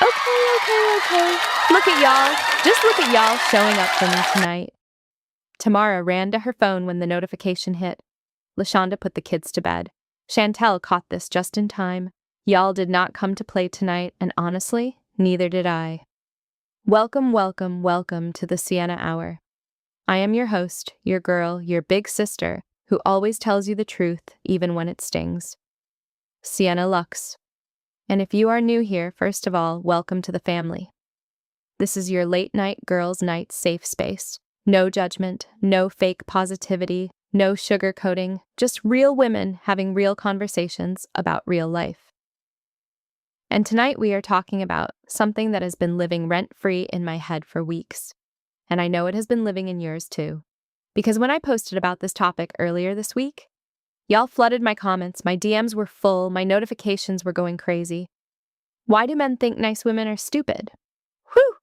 Okay. Look at y'all. Just look at y'all showing up for me tonight. Tamara ran to her phone when the notification hit. LaShonda put the kids to bed. Chantel caught this just in time. Y'all did not come to play tonight, and honestly, neither did I. Welcome to the Sienna Hour. I am your host, your girl, your big sister, who always tells you the truth, even when it stings. Sienna Lux. And if you are new here, first of all, welcome to the family. This is your late night girls' night safe space. No judgment, no fake positivity, no sugarcoating, just real women having real conversations about real life. And tonight we are talking about something that has been living rent-free in my head for weeks. And I know it has been living in yours too. Because when I posted about this topic earlier this week, y'all flooded my comments, my DMs were full, my notifications were going crazy. Why do men think nice women are stupid? Whew!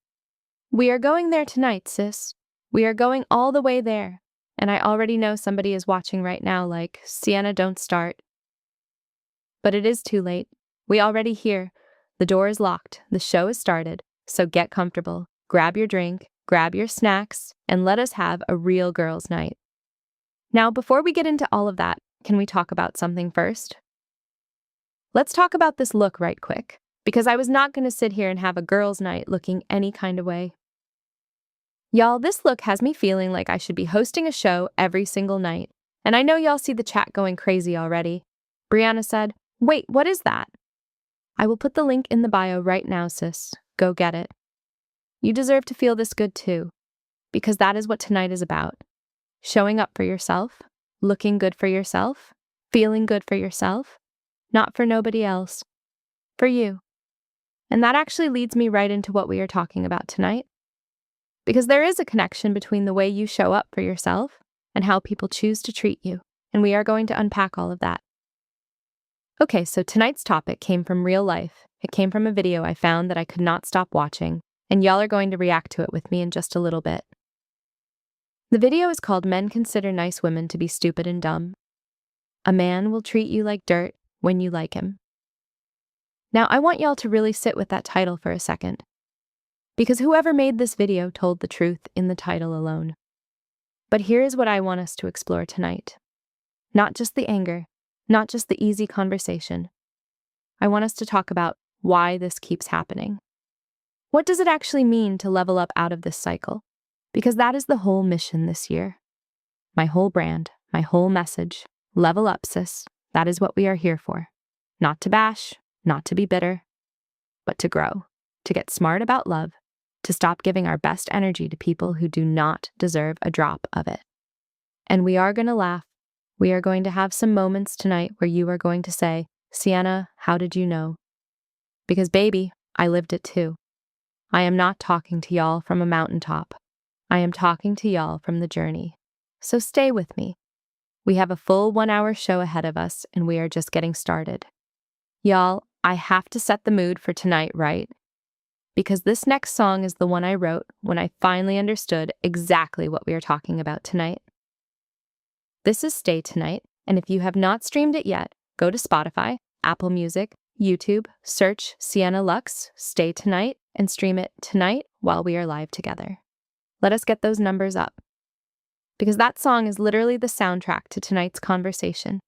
We are going there tonight, sis. We are going all the way there. And I already know somebody is watching right now like, Sienna, don't start. But it is too late. We already here. The door is locked. The show has started. So get comfortable. Grab your drink, grab your snacks, and let us have a real girls' night. Now, before we get into all of that, can we talk about something first? Let's talk about this look right quick, because I was not going to sit here and have a girls' night looking any kind of way. Y'all, this look has me feeling like I should be hosting a show every single night. And I know y'all see the chat going crazy already. Brianna said, "Wait, what is that?" I will put the link in the bio right now, sis. Go get it. You deserve to feel this good too, because that is what tonight is about. Showing up for yourself, looking good for yourself, feeling good for yourself, not for nobody else, for you. And that actually leads me right into what we are talking about tonight. Because there is a connection between the way you show up for yourself and how people choose to treat you, and we are going to unpack all of that. Okay, so tonight's topic came from real life. It came from a video I found that I could not stop watching, and y'all are going to react to it with me in just a little bit. The video is called "Men Consider Nice Women to be Stupid and Dumb. A Man Will Treat You Like Dirt When You Like Him." Now, I want y'all to really sit with that title for a second, because whoever made this video told the truth in the title alone. But here is what I want us to explore tonight. Not just the anger, not just the easy conversation. I want us to talk about why this keeps happening. What does it actually mean to level up out of this cycle? Because that is the whole mission this year. My whole brand, my whole message. Level up, sis. That is what we are here for. Not to bash, not to be bitter, but to grow, to get smart about love, to stop giving our best energy to people who do not deserve a drop of it. And we are going to laugh. We are going to have some moments tonight where you are going to say, "Sienna, how did you know?" Because baby, I lived it too. I am not talking to y'all from a mountaintop. I am talking to y'all from the journey. So stay with me. We have a full 1-hour show ahead of us, and we are just getting started. Y'all, I have to set the mood for tonight, right? Because this next song is the one I wrote when I finally understood exactly what we are talking about tonight. This is Stay Tonight, and if you have not streamed it yet, go to Spotify, Apple Music, YouTube, search Sienna Lux, Stay Tonight, and stream it tonight while we are live together. Let us get those numbers up. Because that song is literally the soundtrack to tonight's conversation.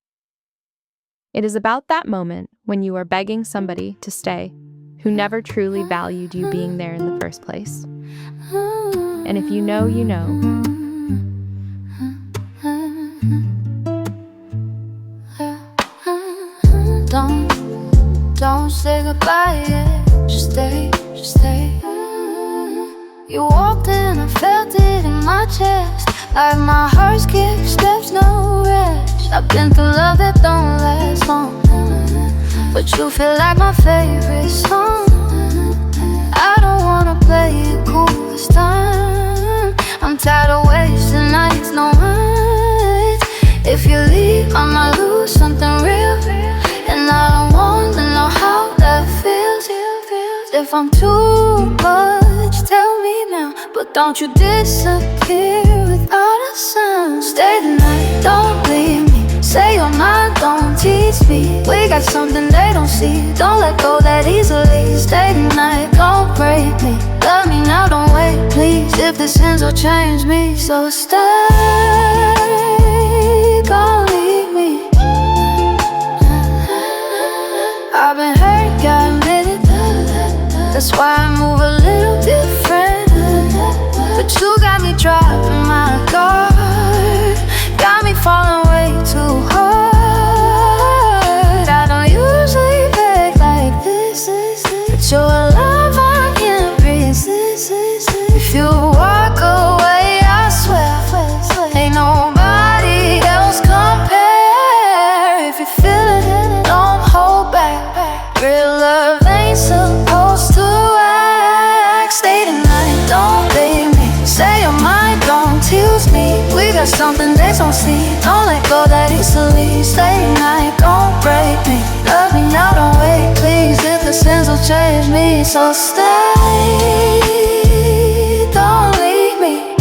It is about that moment when you are begging somebody to stay who never truly valued you being there in the first place. And if you know, you know. Don't say goodbye yet. Just stay. You walked in, I felt it in my chest. Like my heart skips steps, no rest. I've been through love that don't last long, but you feel like my favorite song. I don't wanna play it cool this time. I'm tired of wasting nights, no nights. If you leave, I might lose something real, and I don't wanna know how that feels. If I'm too much, tell me now, but don't you disappear without a sound. Stay the night, don't leave me. Say you're mine, don't tease me. We got something they don't see. Don't let go that easily. Stay the night, go if this ends or change me. So stay, don't leave me. I've been hurt, gotta admit it. That's why I move a little different. But you got me dropping my guard, got me falling way too hard. I don't usually beg like this, but your love I can't resist. If you walk away, I swear ain't nobody else compare. If you feel it, don't hold back. Real love ain't supposed to act. Stay tonight, don't leave me. Say your mind, don't tease me. We got something they don't see. Don't let go that easily. Stay tonight, don't break me. Love me now, don't wait, please. If the sins will change me, so stay, don't leave me.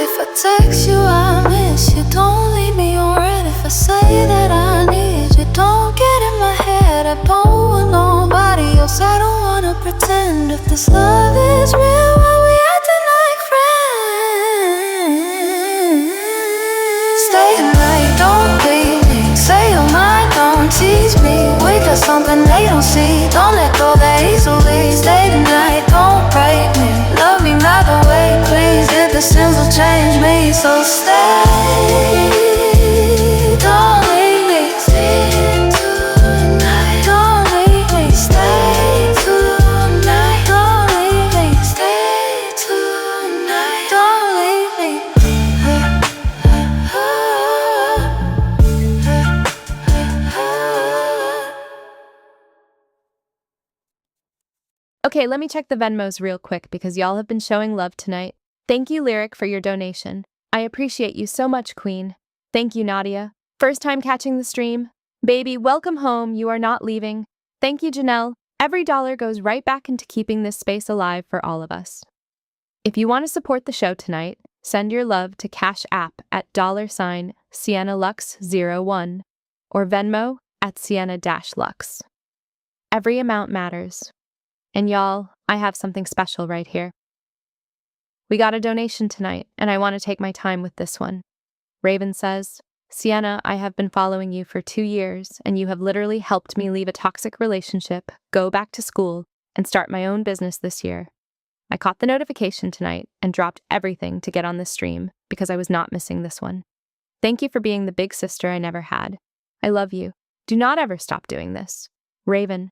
If I text you, I miss you. Don't leave me on red. If I say that I need you, don't get in my head. I don't want nobody else. I don't wanna pretend. If this love is real, why we acting like friends? Stay tonight, don't leave me. Say your mind, don't tease me. We got something they don't see. Don't let go that easily. Stay tonight, don't break me. Love me not the way, please. If the sins will change me, so stay, don't leave me. Stay tonight, don't leave me. Stay tonight, don't leave me. Stay tonight, don't leave me. Okay, let me check the Venmos real quick because y'all have been showing love tonight. Thank you, Lyric, for your donation. I appreciate you so much, Queen. Thank you, Nadia. First time catching the stream. Baby, welcome home. You are not leaving. Thank you, Janelle. Every dollar goes right back into keeping this space alive for all of us. If you want to support the show tonight, send your love to Cash App at $SiennaLux01 or Venmo at Sienna-Lux. Every amount matters. And y'all, I have something special right here. We got a donation tonight, and I want to take my time with this one. Raven says, Sienna, I have been following you for 2 years, and you have literally helped me leave a toxic relationship, go back to school, and start my own business this year. I caught the notification tonight and dropped everything to get on this stream because I was not missing this one. Thank you for being the big sister I never had. I love you. Do not ever stop doing this. Raven,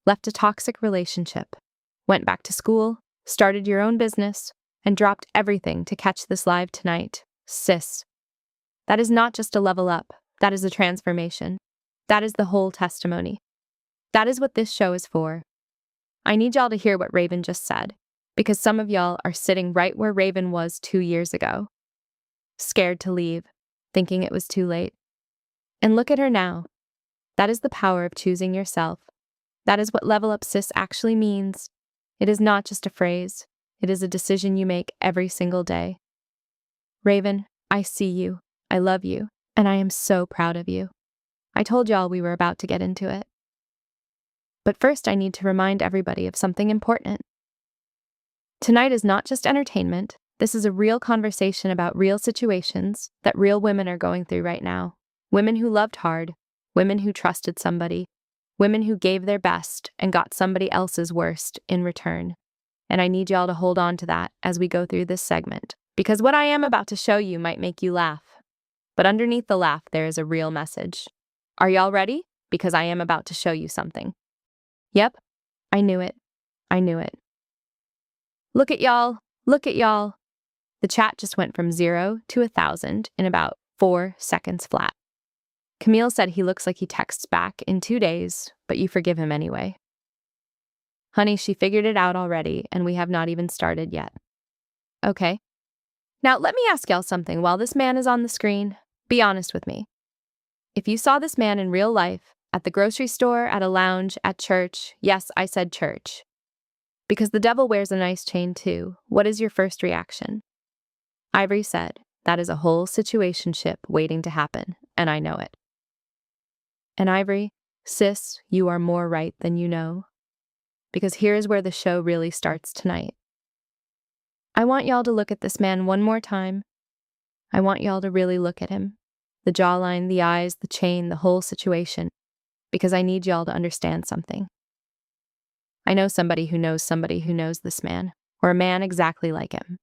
left a toxic relationship, went back to school, started your own business, and dropped everything to catch this live tonight. Sis. That is not just a level up. That is a transformation. That is the whole testimony. That is what this show is for. I need y'all to hear what Raven just said, because some of y'all are sitting right where Raven was 2 years ago. Scared to leave, thinking it was too late. And look at her now. That is the power of choosing yourself. That is what level up sis actually means. It is not just a phrase. It is a decision you make every single day. Raven, I see you. I love you. And I am so proud of you. I told y'all we were about to get into it. But first, I need to remind everybody of something important. Tonight is not just entertainment. This is a real conversation about real situations that real women are going through right now. Women who loved hard. Women who trusted somebody. Women who gave their best and got somebody else's worst in return. And I need y'all to hold on to that as we go through this segment, because what I am about to show you might make you laugh. But underneath the laugh, there is a real message. Are y'all ready? Because I am about to show you something. Yep, I knew it. I knew it. Look at y'all. Look at y'all. The chat just went from 0 to 1,000 in about 4 seconds flat. Camille said he looks like he texts back in 2 days, but you forgive him anyway. Honey, she figured it out already, and we have not even started yet. Okay. Now, let me ask y'all something while this man is on the screen. Be honest with me. If you saw this man in real life, at the grocery store, at a lounge, at church, yes, I said church, because the devil wears a nice chain too, what is your first reaction? Ivory said, that is a whole situationship waiting to happen, and I know it. And Ivory, sis, you are more right than you know. Because here is where the show really starts tonight. I want y'all to look at this man one more time. I want y'all to really look at him. The jawline, the eyes, the chain, the whole situation. Because I need y'all to understand something. I know somebody who knows this man, or a man exactly like him.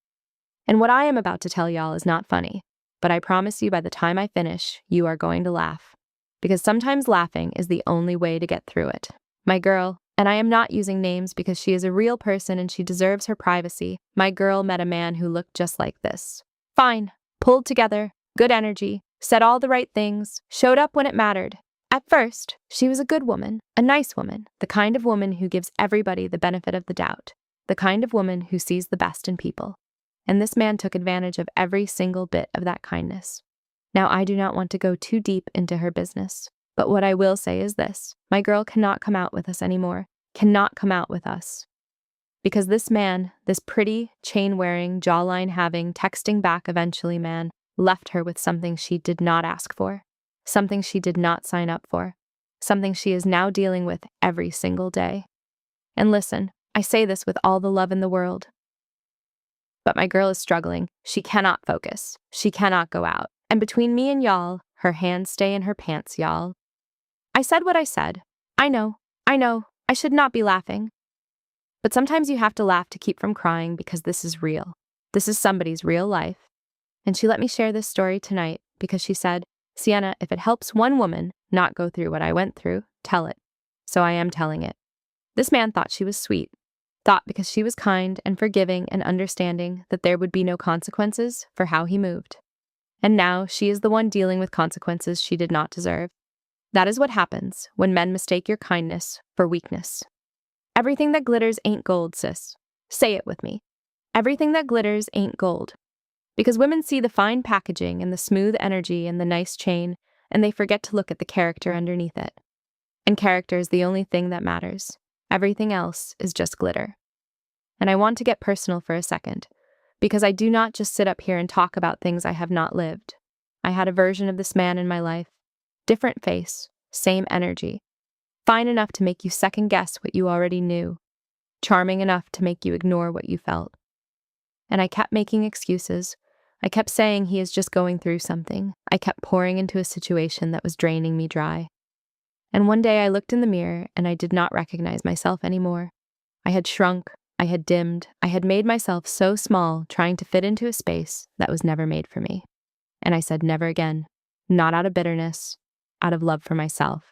And what I am about to tell y'all is not funny, but I promise you by the time I finish, you are going to laugh. Because sometimes laughing is the only way to get through it. My girl, and I am not using names because she is a real person and she deserves her privacy, my girl met a man who looked just like this. Fine, pulled together, good energy, said all the right things, showed up when it mattered. At first, she was a good woman, a nice woman, the kind of woman who gives everybody the benefit of the doubt, the kind of woman who sees the best in people. And this man took advantage of every single bit of that kindness. Now, I do not want to go too deep into her business, but what I will say is this. My girl cannot come out with us anymore, cannot come out with us. Because this man, this pretty, chain-wearing, jawline-having, texting back eventually man, left her with something she did not ask for, something she did not sign up for, something she is now dealing with every single day. And listen, I say this with all the love in the world. But my girl is struggling. She cannot focus. She cannot go out. And between me and y'all, her hands stay in her pants, y'all. I said what I said. I know. I should not be laughing. But sometimes you have to laugh to keep from crying because this is real. This is somebody's real life. And she let me share this story tonight because she said, Sienna, if it helps one woman not go through what I went through, tell it. So I am telling it. This man thought she was sweet. Thought because she was kind and forgiving and understanding that there would be no consequences for how he moved. And now she is the one dealing with consequences she did not deserve. That is what happens when men mistake your kindness for weakness. Everything that glitters ain't gold, sis. Say it with me. Everything that glitters ain't gold. Because women see the fine packaging and the smooth energy and the nice chain, and they forget to look at the character underneath it. And character is the only thing that matters. Everything else is just glitter. And I want to get personal for a second, because I do not just sit up here and talk about things I have not lived. I had a version of this man in my life. Different face, same energy. Fine enough to make you second guess what you already knew. Charming enough to make you ignore what you felt. And I kept making excuses. I kept saying he is just going through something. I kept pouring into a situation that was draining me dry. And one day I looked in the mirror and I did not recognize myself anymore. I had shrunk, I had dimmed, I had made myself so small trying to fit into a space that was never made for me. And I said never again, not out of bitterness, out of love for myself.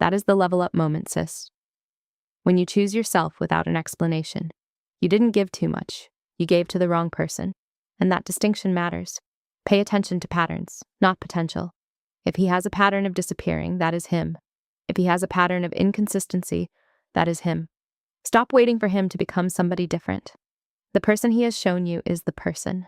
That is the level up moment, sis. When you choose yourself without an explanation, you didn't give too much, you gave to the wrong person. And that distinction matters. Pay attention to patterns, not potential. If he has a pattern of disappearing, that is him. If he has a pattern of inconsistency, that is him. Stop waiting for him to become somebody different. The person he has shown you is the person.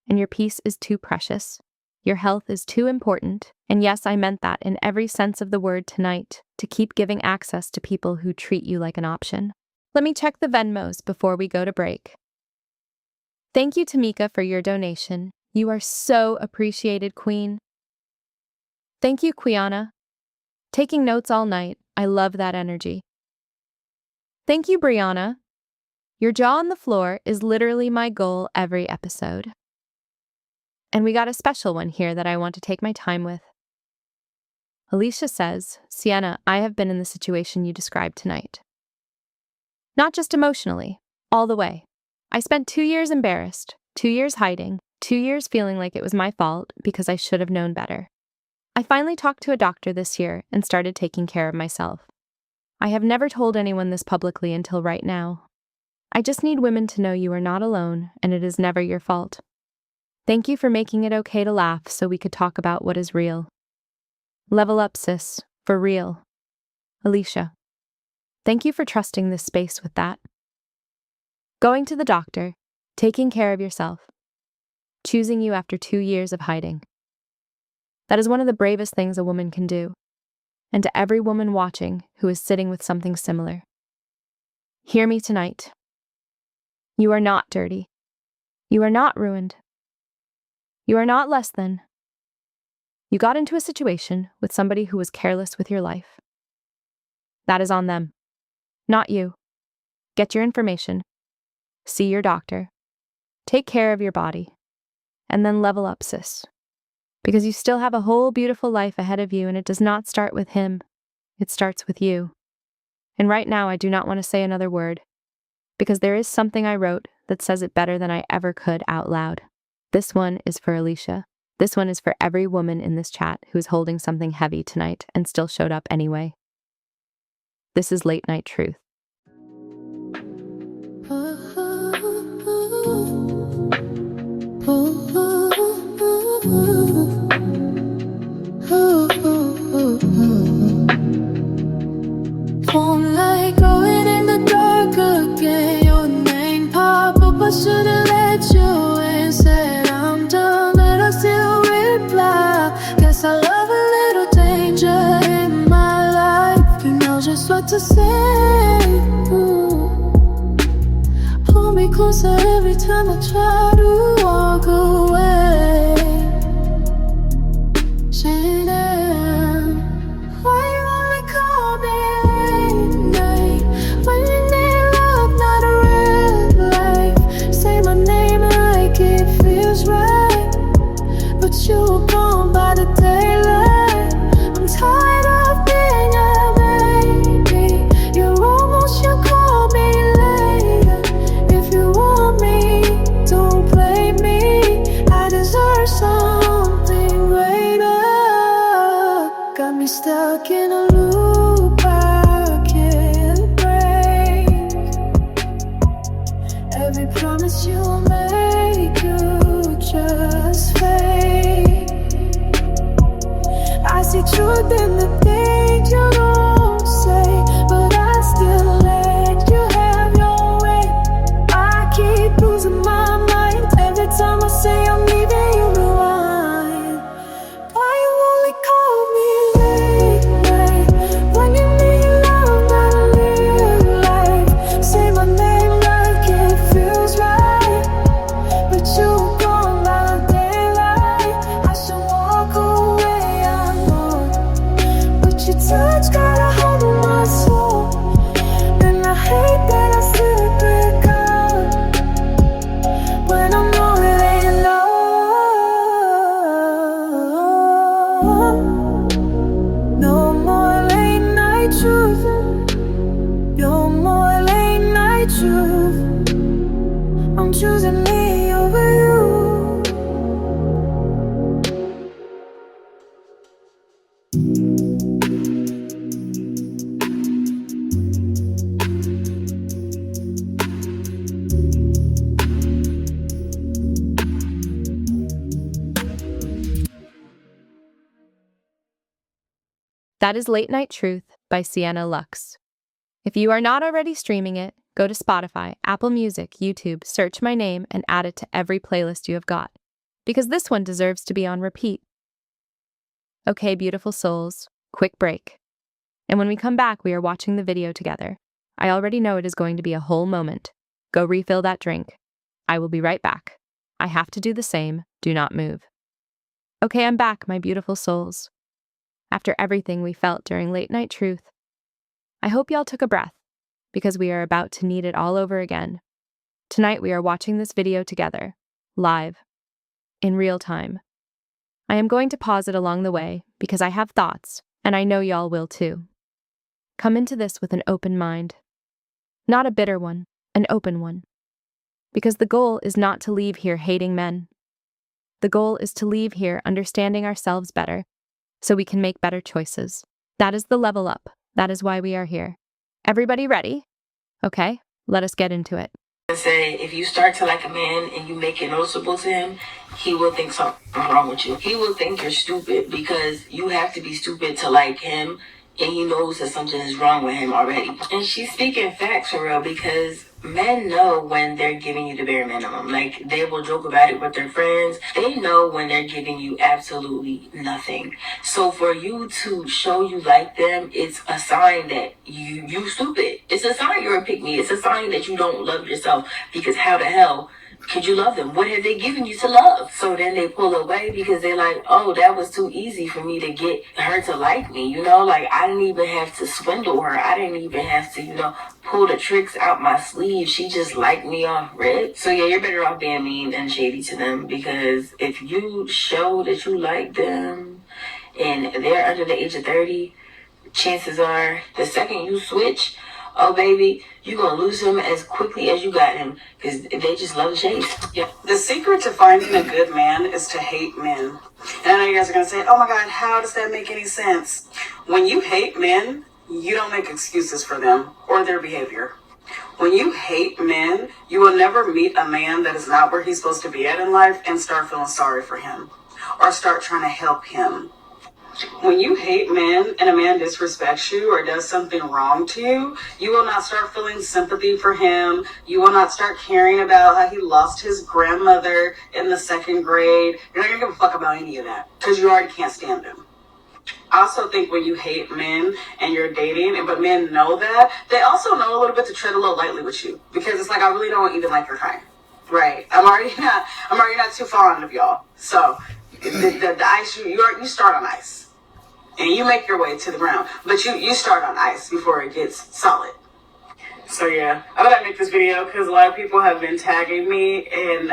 And your peace is too precious. Your health is too important. And yes, I meant that in every sense of the word tonight, to keep giving access to people who treat you like an option. Let me check the Venmos before we go to break. Thank you, Tamika, for your donation. You are so appreciated, Queen. Thank you, Quiana. Taking notes all night. I love that energy. Thank you, Brianna. Your jaw on the floor is literally my goal every episode. And we got a special one here that I want to take my time with. Alicia says, Sienna, I have been in the situation you described tonight. Not just emotionally, all the way. I spent 2 years embarrassed, 2 years hiding, 2 years feeling like it was my fault because I should have known better. I finally talked to a doctor this year and started taking care of myself. I have never told anyone this publicly until right now. I just need women to know you are not alone and it is never your fault. Thank you for making it okay to laugh so we could talk about what is real. Level up, sis, for real. Alicia. Thank you for trusting this space with that. Going to the doctor, taking care of yourself, choosing you after 2 years of hiding. That is one of the bravest things a woman can do. And to every woman watching who is sitting with something similar, hear me tonight. You are not dirty. You are not ruined. You are not less than. You got into a situation with somebody who was careless with your life. That is on them, not you. Get your information. See your doctor. Take care of your body. And then level up, sis. Because you still have a whole beautiful life ahead of you, and it does not start with him. It starts with you. And right now, I do not want to say another word, because there is something I wrote that says it better than I ever could out loud. This one is for Alicia. This one is for every woman in this chat who is holding something heavy tonight and still showed up anyway. This is Late Night Truth. Phone light glowing in the dark again. Your name pop up, I should've let you in. Said I'm done, but I still reply. Guess I love a little danger in my life. You know just what to say. Pull me closer every time I try to walk away. Saying, why you only call me late night? When you need love, not a real life. Say my name like it feels right, but you were gone by the daylight. I'm tired of being a baby. You're almost, you call me later. If you want me, don't blame me. I deserve something greater. Got me stuck in a loop I can't break. Every promise you make, you just fake. I see truth in the things you don't say, but I still let you have your way. I keep losing my mind every time I say I'm leaving you behind. Why you only call me late night? When you need love, not a real life. Say my name like it feels right, but you were gone by the daylight. I should walk away, I know, but your touch got a hold of my soul, and I hate that I still pick up when I'm already lost. No more late night truth. No more late night truth. I'm choosing me over you. That is Late Night Truth by Sienna Lux. If you are not already streaming it, go to Spotify, Apple Music, YouTube, search my name, and add it to every playlist you have got, because this one deserves to be on repeat. Okay, beautiful souls, quick break. And when we come back, we are watching the video together. I already know it is going to be a whole moment. Go refill that drink. I will be right back. I have to do the same. Do not move. Okay, I'm back, my beautiful souls. After everything we felt during Late Night Truth, I hope y'all took a breath, because we are about to need it all over again. Tonight we are watching this video together, live, in real time. I am going to pause it along the way, because I have thoughts, and I know y'all will too. Come into this with an open mind. Not a bitter one, an open one. Because the goal is not to leave here hating men. The goal is to leave here understanding ourselves better, so we can make better choices. That is the level up. That is why we are here. Everybody ready? Okay, let us get into it. Say if you start to like a man and you make it noticeable to him, he will think something's wrong with you. He will think you're stupid because you have to be stupid to like him, and he knows that something is wrong with him already. And she's speaking facts for real, because men know when they're giving you the bare minimum. Like, they will joke about it with their friends. They know when they're giving you absolutely nothing. So for you to show you like them, it's a sign that you stupid. It's a sign you're a pick me. It's a sign that you don't love yourself, because how the hell Could you love them? What have they given you to love? So then they pull away because they're like, oh, that was too easy for me to get her to like me. You know, like I didn't even have to swindle her. I didn't even have to, pull the tricks out my sleeve. She just liked me off rip. So yeah, you're better off being mean and shady to them, because if you show that you like them and they're under the age of 30, chances are the second you switch, oh baby, you're gonna lose him as quickly as you got him, because they just love the chase. Yeah. The secret to finding a good man is to hate men. And I know you guys are gonna say, oh my god, how does that make any sense? When you hate men, you don't make excuses for them or their behavior. When you hate men, you will never meet a man that is not where he's supposed to be at in life and start feeling sorry for him or start trying to help him. When you hate men and a man disrespects you or does something wrong to you, you will not start feeling sympathy for him. You will not start caring about how he lost his grandmother in the 2nd grade. You're not going to give a fuck about any of that because you already can't stand him. I also think when you hate men and you're dating, but men know that, they also know a little bit to tread a little lightly with you, because it's like, I really don't even like your kind. Right. I'm already not too fond of y'all. So the ice, you start on ice. And you make your way to the ground. But you start on ice before it gets solid. So yeah, I thought I'd make this video because a lot of people have been tagging me in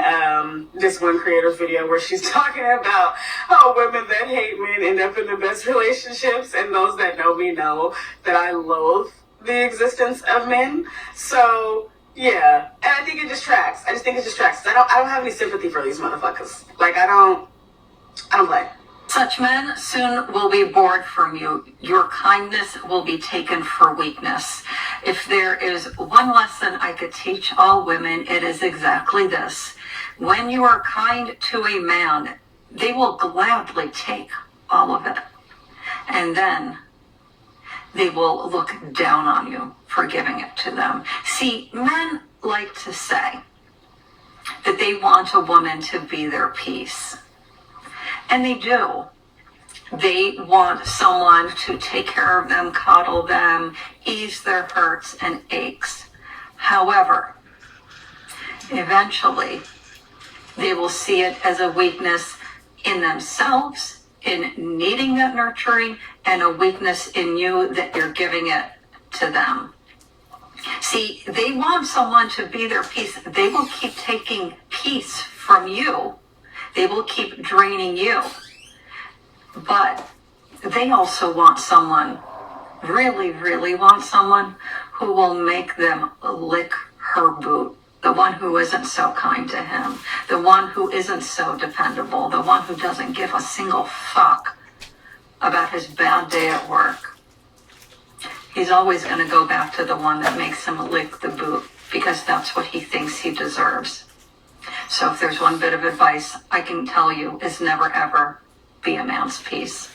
this one creator's video where she's talking about how women that hate men end up in the best relationships, and those that know me know that I loathe the existence of men. So yeah, and I think it just tracks. I just think it just tracks. I don't have any sympathy for these motherfuckers. Like I don't play. Such men soon will be bored from you. Your kindness will be taken for weakness. If there is one lesson I could teach all women, it is exactly this. When you are kind to a man, they will gladly take all of it. And then they will look down on you for giving it to them. See, men like to say that they want a woman to be their peace. And they do. They want someone to take care of them, cuddle them, ease their hurts and aches. However, eventually, they will see it as a weakness in themselves, in needing that nurturing, and a weakness in you that you're giving it to them. See, they want someone to be their peace. They will keep taking peace from you. They will keep draining you. But they also want someone, really, really want someone who will make them lick her boot. The one who isn't so kind to him. The one who isn't so dependable. The one who doesn't give a single fuck about his bad day at work. He's always going to go back to the one that makes him lick the boot, because that's what he thinks he deserves. So if there's one bit of advice I can tell you, is never ever be a man's peace.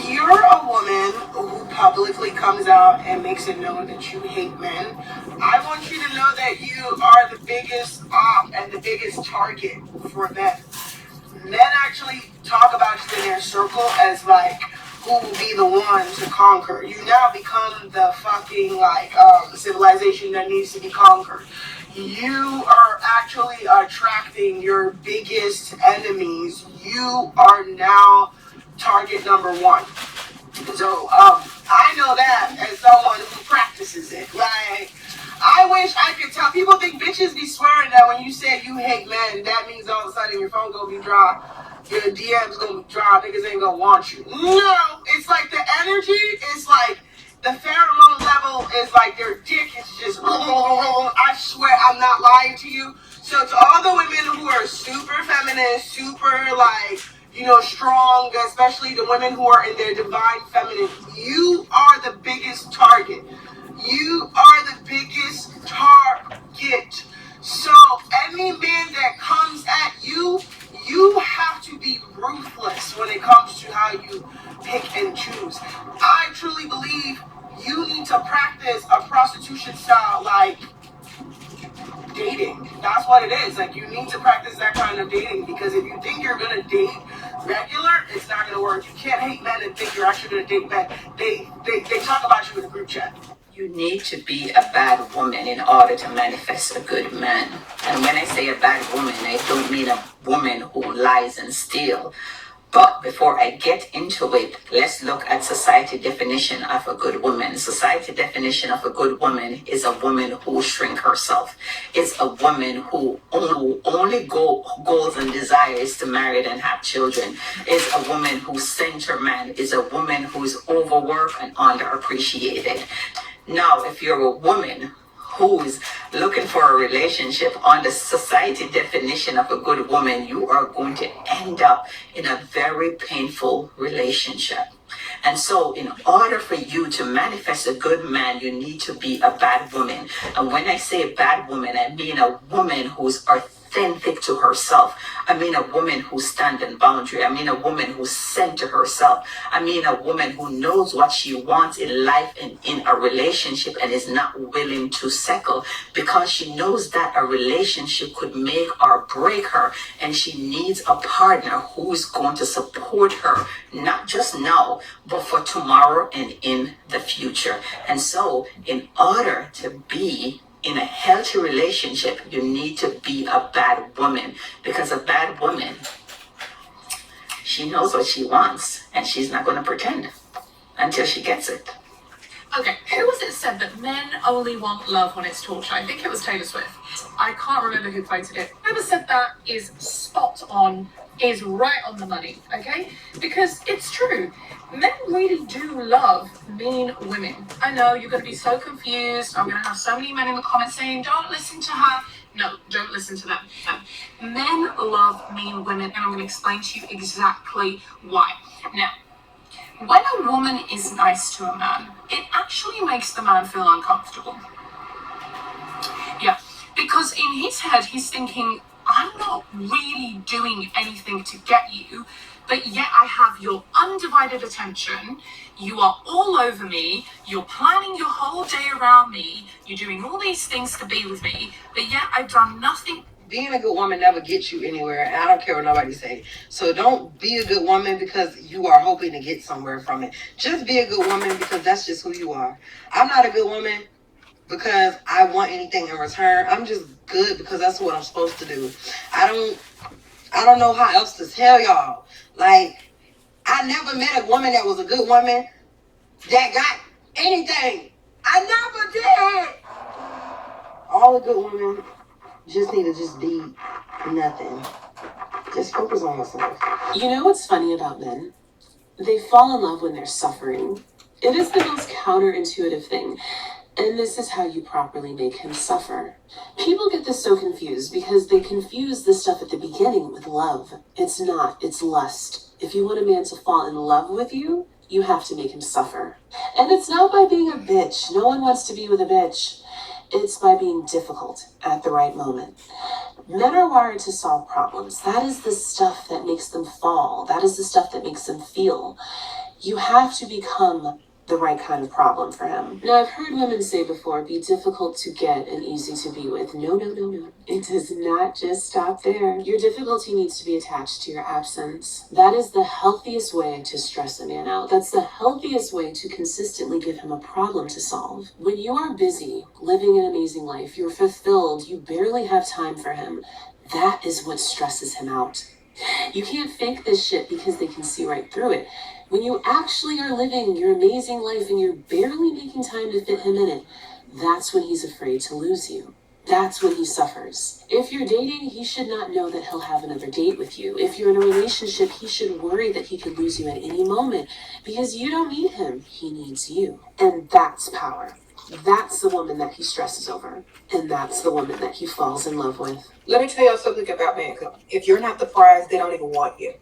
You're a woman who publicly comes out and makes it known that you hate men. I want you to know that you are the biggest op and the biggest target for men. Men actually talk about you in their circle as like who will be the one to conquer. You now become the fucking civilization that needs to be conquered. You are actually attracting your biggest enemies. You are now target number one. So I know that as someone who practices it. Like, I wish I could tell. People think bitches be swearing that when you say you hate men, that means all of a sudden your phone gonna be dry, your DM's gonna be dry, niggas ain't gonna want you. No, it's like the energy is like the pheromone level is like their dick is just. I swear I'm not lying to you. So to all the women who are super feminine, super strong, especially the women who are in their divine feminine, you are the biggest target. You are the biggest target. So any man that comes at you, you have to be ruthless when it comes to how you pick and choose. I truly believe you need to practice a prostitution style like dating. That's what it is. Like, you need to practice that kind of dating, because if you think you're gonna date regular, it's not gonna work. You can't hate men and think you're actually gonna date men. They talk about you in a group chat. You need to be a bad woman in order to manifest a good man. And when I say a bad woman, I don't mean a woman who lies and steals. But before I get into it, let's look at society definition of a good woman. Society definition of a good woman is a woman who shrink herself. It's a woman who only goals and desires to marry and have children. It's a woman who center man. Is a woman who is overworked and underappreciated. Now, if you're a woman who's looking for a relationship on the society definition of a good woman, you are going to end up in a very painful relationship. And so in order for you to manifest a good man, you need to be a bad woman. And when I say a bad woman, I mean a woman who's authentic to herself. I mean a woman who stands in boundary. I mean a woman who center herself. I mean a woman who knows what she wants in life and in a relationship and is not willing to settle because she knows that a relationship could make or break her, and she needs a partner who is going to support her, not just now, but for tomorrow and in the future. And so in order to be in a healthy relationship, you need to be a bad woman, because a bad woman, she knows what she wants and she's not going to pretend until she gets it. Okay, who was it said that men only want love when it's torture? I think it was Taylor Swift. I can't remember who quoted it. Whoever said that is spot on, is right on the money, okay? Because it's true. Men really do love mean women. I know you're going to be so confused. I'm going to have so many men in the comments saying, don't listen to her. No, don't listen to them. No. Men love mean women, and I'm going to explain to you exactly why. Now, when a woman is nice to a man, it actually makes the man feel uncomfortable. Yeah, because in his head, he's thinking, I'm not really doing anything to get you, but yet I have your undivided attention. You are all over me. You're planning your whole day around me. You're doing all these things to be with me, but yet I've done nothing. Being a good woman never gets you anywhere, and I don't care what nobody say. So don't be a good woman because you are hoping to get somewhere from it. Just be a good woman because that's just who you are. I'm not a good woman because I want anything in return. I'm just good because that's what I'm supposed to do. I don't know how else to tell y'all. Like, I never met a woman that was a good woman that got anything. I never did. All the good women just need to just be nothing. Just focus on yourself. You know what's funny about men? They fall in love when they're suffering. It is the most counterintuitive thing. And this is how you properly make him suffer. People get this so confused because they confuse the stuff at the beginning with love. It's not, it's lust. If you want a man to fall in love with you, you have to make him suffer. And it's not by being a bitch. No one wants to be with a bitch. It's by being difficult at the right moment. Men are wired to solve problems. That is the stuff that makes them fall. That is the stuff that makes them feel. You have to become the right kind of problem for him. Now, I've heard women say before, be difficult to get and easy to be with. No. It does not just stop there. Your difficulty needs to be attached to your absence. That is the healthiest way to stress a man out. That's the healthiest way to consistently give him a problem to solve. When you are busy, living an amazing life, you're fulfilled, you barely have time for him, that is what stresses him out. You can't fake this shit because they can see right through it. When you actually are living your amazing life and you're barely making time to fit him in it, that's when he's afraid to lose you. That's when he suffers. If you're dating, he should not know that he'll have another date with you. If you're in a relationship, he should worry that he could lose you at any moment because you don't need him. He needs you. And that's power. That's the woman that he stresses over. And that's the woman that he falls in love with. Let me tell y'all something about mankind. If you're not the prize, they don't even want you.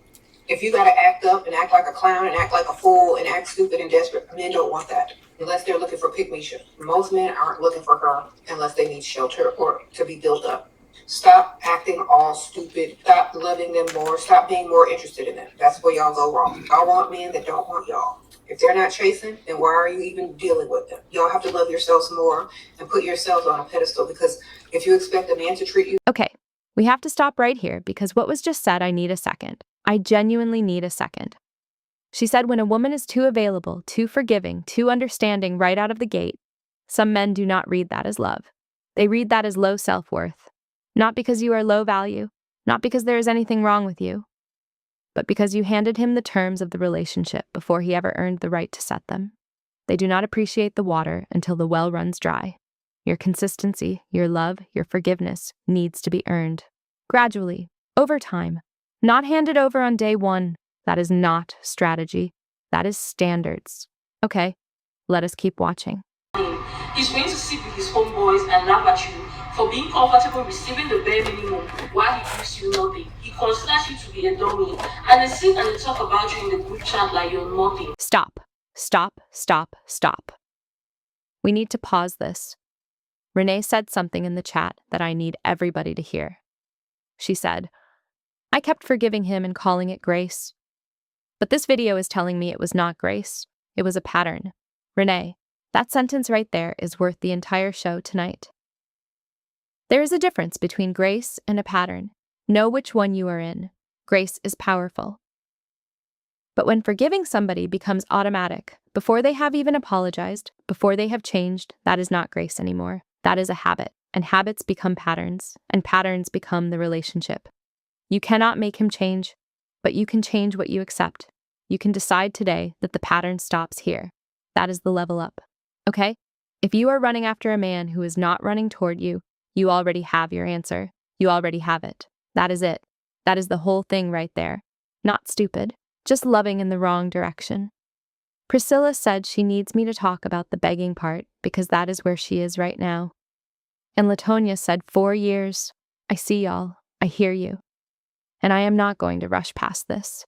If you gotta act up and act like a clown and act like a fool and act stupid and desperate, men don't want that. Unless they're looking for pick-me-shit. Most men aren't looking for her unless they need shelter or to be built up. Stop acting all stupid. Stop loving them more. Stop being more interested in them. That's where y'all go wrong. Y'all want men that don't want y'all. If they're not chasing, then why are you even dealing with them? Y'all have to love yourselves more and put yourselves on a pedestal, because if you expect a man to treat you... Okay, we have to stop right here because what was just said, I need a second. I genuinely need a second. She said when a woman is too available, too forgiving, too understanding right out of the gate, Some men do not read that as love. They read that as low self-worth. Not because you are low value, not because there is anything wrong with you, but because you handed him the terms of the relationship before he ever earned the right to set them. They do not appreciate the water until the well runs dry. Your consistency, your love, your forgiveness needs to be earned. Gradually, over time. Not handed over on day one. That is not strategy. That is standards. Okay, let us keep watching. He's going to sit with his homeboys and laugh at you for being comfortable receiving the bare minimum while he gives you nothing. He considers you to be a dummy, and they sit and they talk about you in the group chat like you're nothing. Stop. Stop. Stop. Stop. We need to pause this. Renee said something in the chat that I need everybody to hear. She said, I kept forgiving him and calling it grace. But this video is telling me it was not grace. It was a pattern. Renee, that sentence right there is worth the entire show tonight. There is a difference between grace and a pattern. Know which one you are in. Grace is powerful. But when forgiving somebody becomes automatic, before they have even apologized, before they have changed, that is not grace anymore. That is a habit, and habits become patterns, and patterns become the relationship. You cannot make him change, but you can change what you accept. You can decide today that the pattern stops here. That is the level up. Okay? If you are running after a man who is not running toward you, you already have your answer. You already have it. That is it. That is the whole thing right there. Not stupid, just loving in the wrong direction. Priscilla said she needs me to talk about the begging part because that is where she is right now. And Latonia said 4 years. I see y'all. I hear you. And I am not going to rush past this.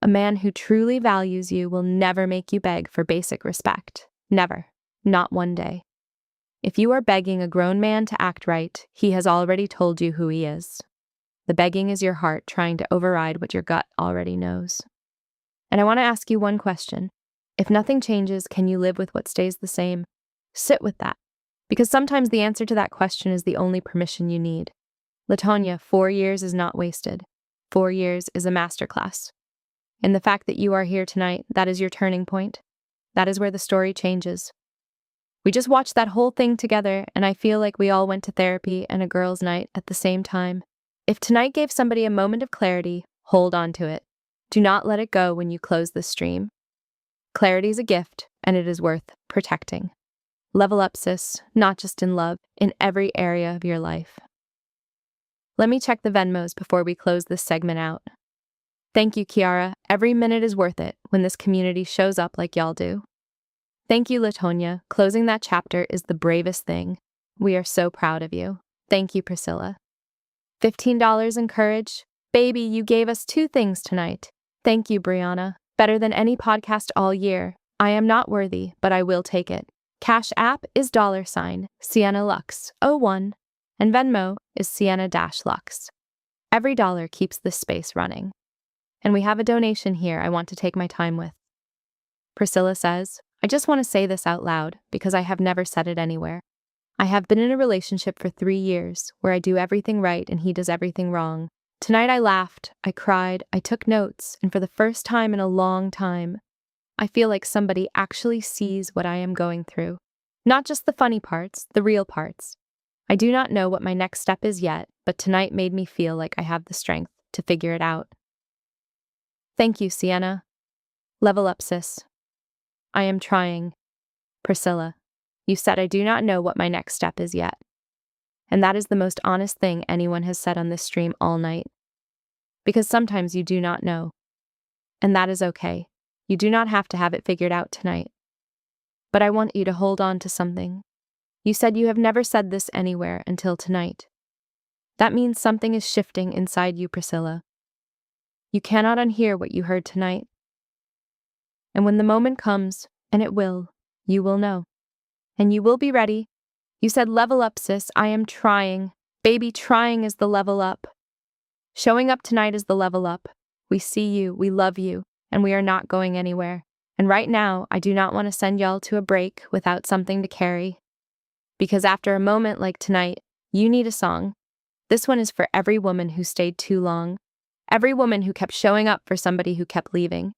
A man who truly values you will never make you beg for basic respect. Never. Not one day. If you are begging a grown man to act right, he has already told you who he is. The begging is your heart trying to override what your gut already knows. And I want to ask you one question. If nothing changes, can you live with what stays the same? Sit with that. Because sometimes the answer to that question is the only permission you need. Latonia, 4 years is not wasted. 4 years is a masterclass. And the fact that you are here tonight, that is your turning point. That is where the story changes. We just watched that whole thing together, and I feel like we all went to therapy and a girls' night at the same time. If tonight gave somebody a moment of clarity, hold on to it. Do not let it go when you close the stream. Clarity is a gift, and it is worth protecting. Level up, sis, not just in love, in every area of your life. Let me check the Venmos before we close this segment out. Thank you, Kiara. Every minute is worth it when this community shows up like y'all do. Thank you, Latonia. Closing that chapter is the bravest thing. We are so proud of you. Thank you, Priscilla. $15 in courage. Baby, you gave us 2 things tonight. Thank you, Brianna. Better than any podcast all year. I am not worthy, but I will take it. Cash App is $Sienna Lux 01, and Venmo is Sienna-Lux. Every dollar keeps this space running. And we have a donation here I want to take my time with. Priscilla says, I just want to say this out loud because I have never said it anywhere. I have been in a relationship for 3 years where I do everything right and he does everything wrong. Tonight I laughed, I cried, I took notes, and for the first time in a long time, I feel like somebody actually sees what I am going through. Not just the funny parts, the real parts. I do not know what my next step is yet, but tonight made me feel like I have the strength to figure it out. Thank you, Sienna. Level up, sis. I am trying. Priscilla, you said I do not know what my next step is yet. And that is the most honest thing anyone has said on this stream all night. Because sometimes you do not know. And that is okay. You do not have to have it figured out tonight. But I want you to hold on to something. You said you have never said this anywhere until tonight. That means something is shifting inside you, Priscilla. You cannot unhear what you heard tonight. And when the moment comes, and it will, you will know. And you will be ready. You said level up, sis. I am trying. Baby, trying is the level up. Showing up tonight is the level up. We see you, we love you, and we are not going anywhere. And right now, I do not want to send y'all to a break without something to carry. Because after a moment like tonight, you need a song. This one is for every woman who stayed too long. Every woman who kept showing up for somebody who kept leaving.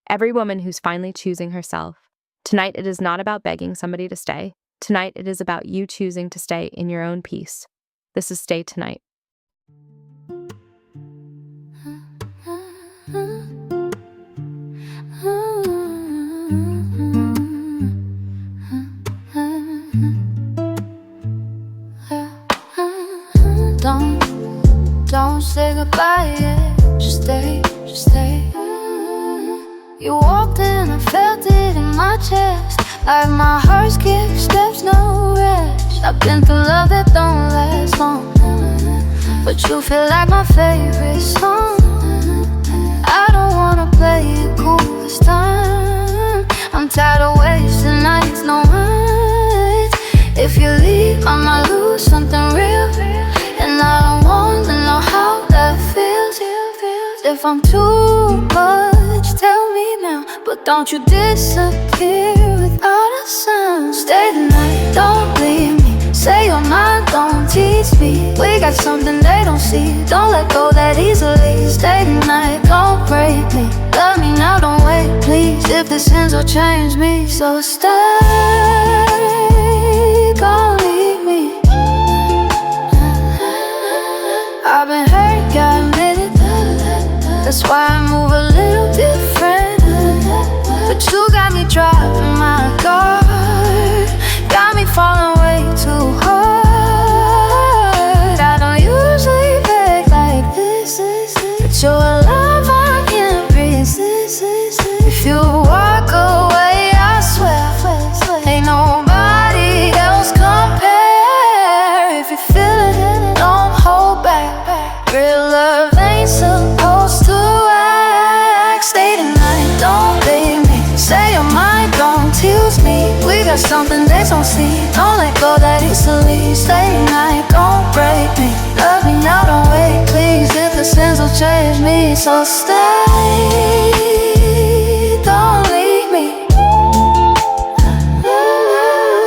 Every woman who's finally choosing herself. Tonight, it is not about begging somebody to stay. Tonight it is about you choosing to stay in your own peace. This is Stay Tonight. Don't say goodbye yet. Just stay. You walked in, I felt it in my chest. Like my heart skips steps, no rest. I've been through love that don't last long, but you feel like my favorite song. I don't wanna play it cool this time. I'm tired of wasting nights, no nights. If you leave, I might lose something real, and I don't wanna know how that feels. If I'm too much, tell me now, but don't you disappear without a sound. Stay the night, don't leave me. Say your mind, don't tease me. We got something they don't see. Don't let go that easily. Stay the night, don't break me. Love me now, don't wait, please. If this ends, will change me. So stay, don't leave me. I've been hurt, yeah, I admit it. That's why I move a little different. But you got me dropping my guard. Got me falling way too hard. I don't usually beg like this, but your love I can't resist. If you walk away, I swear ain't nobody else compare. If you feel it, don't hold back. Real love ain't supposed to act. Stay tonight, don't leave me. Say your mind, don't tease me. We got something they don't see. Don't let go that easily. Stay tonight, don't break me. Love me now, don't wait, please. If the sins will change me. So stay, don't leave me.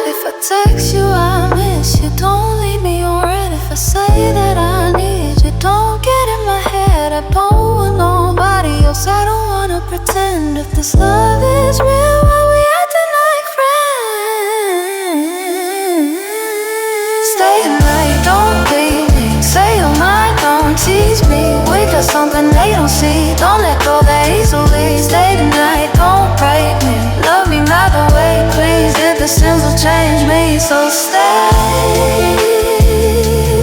If I text you, I miss you. Don't leave me on red. If I say that I need you, don't get in my head. I don't want nobody else. I don't wanna pretend. If this love is real, why we acting like friends? Stay tonight, don't leave me. Say your mind, don't tease me. We got something they don't see. Don't let go that easily. Stay tonight, don't break me. Love me not the way, please. If the sins will change me. So stay,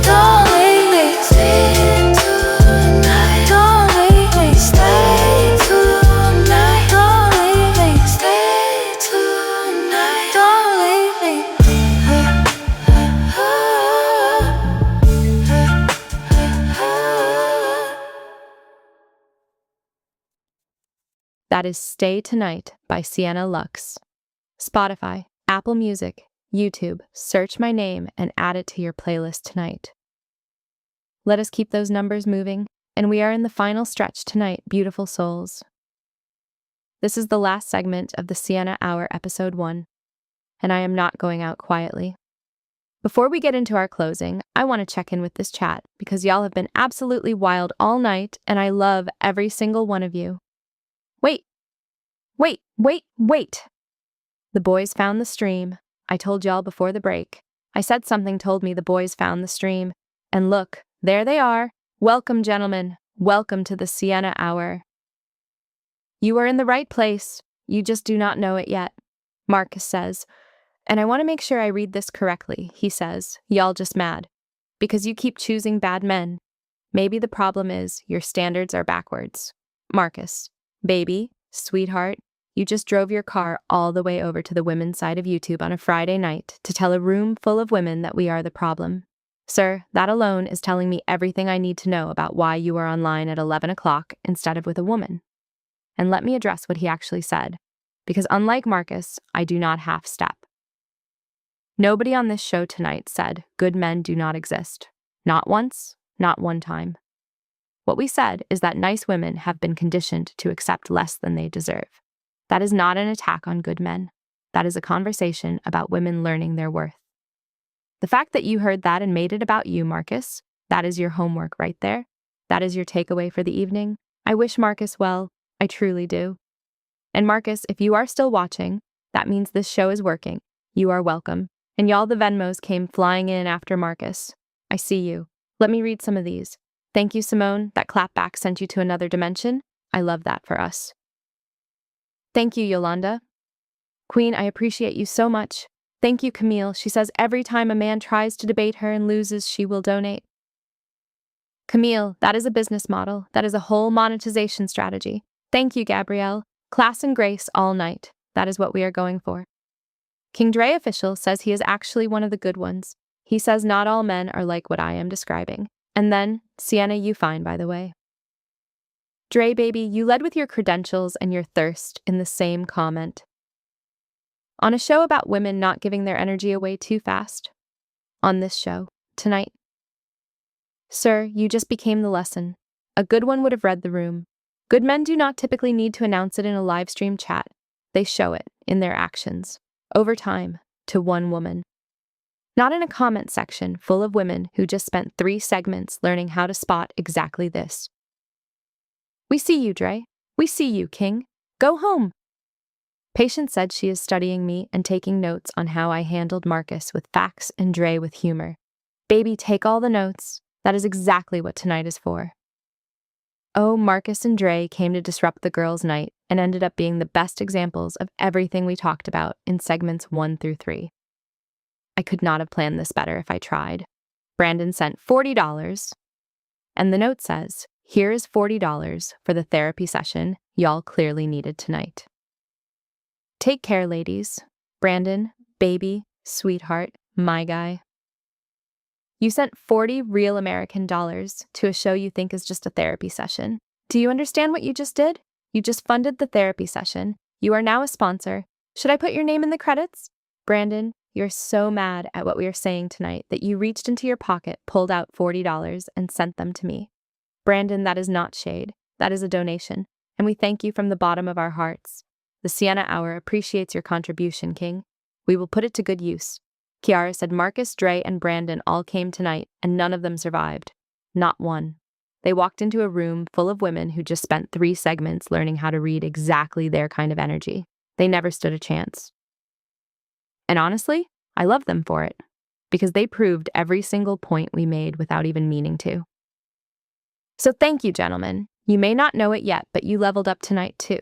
don't leave me. Stay tonight, don't leave me. Stay tonight, don't leave me. Stay tonight, don't leave me. That is Stay Tonight by Sienna Lux. Spotify, Apple Music, YouTube, search my name and add it to your playlist tonight. Let us keep those numbers moving, and we are in the final stretch tonight, beautiful souls. This is the last segment of the Sienna Hour Episode 1, and I am not going out quietly. Before we get into our closing, I want to check in with this chat because y'all have been absolutely wild all night, and I love every single one of you. Wait. The boys found the stream. I told y'all before the break. I said something told me the boys found the stream. And look, there they are. Welcome, gentlemen. Welcome to the Sienna Hour. You are in the right place. You just do not know it yet, Marcus says. And I want to make sure I read this correctly. He says, y'all just mad. Because you keep choosing bad men. Maybe the problem is your standards are backwards. Marcus, baby, sweetheart, you just drove your car all the way over to the women's side of YouTube on a Friday night to tell a room full of women that we are the problem. Sir, that alone is telling me everything I need to know about why you are online at 11 o'clock instead of with a woman. And let me address what he actually said, because unlike Marcus, I do not half-step. Nobody on this show tonight said good men do not exist. Not once, not one time. What we said is that nice women have been conditioned to accept less than they deserve. That is not an attack on good men. That is a conversation about women learning their worth. The fact that you heard that and made it about you, Marcus, that is your homework right there. That is your takeaway for the evening. I wish Marcus well. I truly do. And Marcus, if you are still watching, that means this show is working. You are welcome. And y'all, the Venmos came flying in after Marcus. I see you. Let me read some of these. Thank you, Simone. That clapback sent you to another dimension. I love that for us. Thank you, Yolanda. Queen, I appreciate you so much. Thank you, Camille. She says every time a man tries to debate her and loses, she will donate. Camille, that is a business model. That is a whole monetization strategy. Thank you, Gabrielle. Class and grace all night. That is what we are going for. King Dre official says he is actually one of the good ones. He says not all men are like what I am describing. And then, Sienna, you fine, by the way. Dre, baby, you led with your credentials and your thirst in the same comment. On a show about women not giving their energy away too fast. On this show, tonight. Sir, you just became the lesson. A good one would have read the room. Good men do not typically need to announce it in a live stream chat. They show it in their actions, over time, to one woman. Not in a comment section full of women who just spent 3 segments learning how to spot exactly this. We see you, Dre. We see you, King. Go home. Patience said she is studying me and taking notes on how I handled Marcus with facts and Dre with humor. Baby, take all the notes. That is exactly what tonight is for. Oh, Marcus and Dre came to disrupt the girls' night and ended up being the best examples of everything we talked about in segments 1 through 3. I could not have planned this better if I tried. Brandon sent $40, and the note says, here is $40 for the therapy session y'all clearly needed tonight. Take care, ladies. Brandon, baby, sweetheart, my guy. You sent 40 real American dollars to a show you think is just a therapy session. Do you understand what you just did? You just funded the therapy session. You are now a sponsor. Should I put your name in the credits? Brandon, you're so mad at what we are saying tonight that you reached into your pocket, pulled out $40, and sent them to me. Brandon, that is not shade. That is a donation, and we thank you from the bottom of our hearts. The Sienna Hour appreciates your contribution, King. We will put it to good use. Kiara said Marcus, Dre, and Brandon all came tonight, and none of them survived. Not one. They walked into a room full of women who just spent 3 segments learning how to read exactly their kind of energy. They never stood a chance. And honestly, I love them for it, because they proved every single point we made without even meaning to. So thank you, gentlemen. You may not know it yet, but you leveled up tonight too.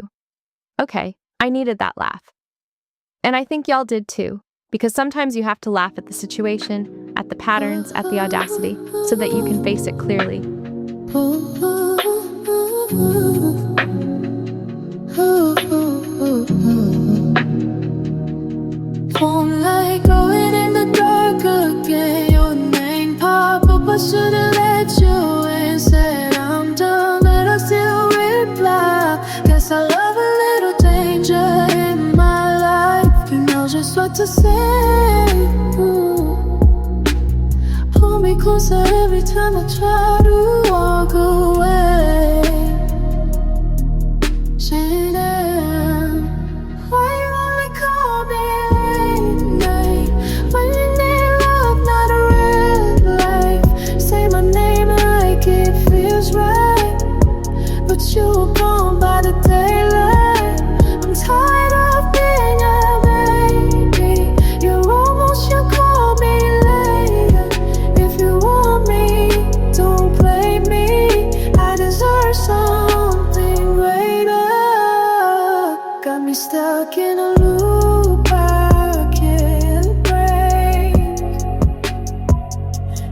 Okay, I needed that laugh. And I think y'all did too, because sometimes you have to laugh at the situation, at the patterns, at the audacity, so that you can face it clearly. Phone light going in the dark again. Your name pop up, I should've let you in. Said I'm done, but I still reply. Guess I love a little danger in my life. You know just what to say. Pull me closer every time I try to walk away. Saying why you only call me late night when you need love, not a real life. Say my name like it feels right, but you were gone by the daylight. I'm tired of being a baby. You're almost, you call me later. If you want me, don't blame me. I deserve something greater. Got me stuck in a loop I can't break.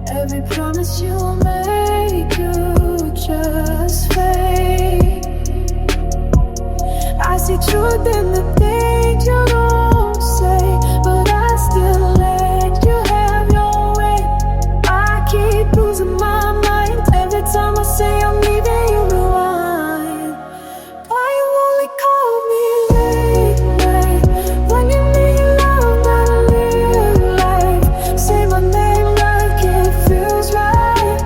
Every promise you make, you just fake. I see truth in the things you don't say, but I still let you have your way. I keep losing my mind every time I say I'm leaving you behind. Why you only call me late night when you need love, not a real life? Say my name like it feels right,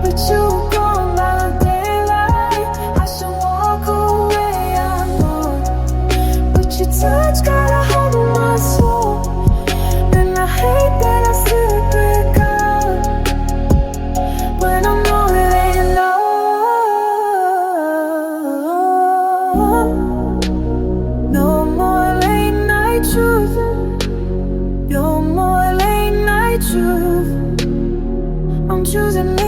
but you were gone by the daylight. I should walk away, I know, but your touch got a truth. I'm choosing me.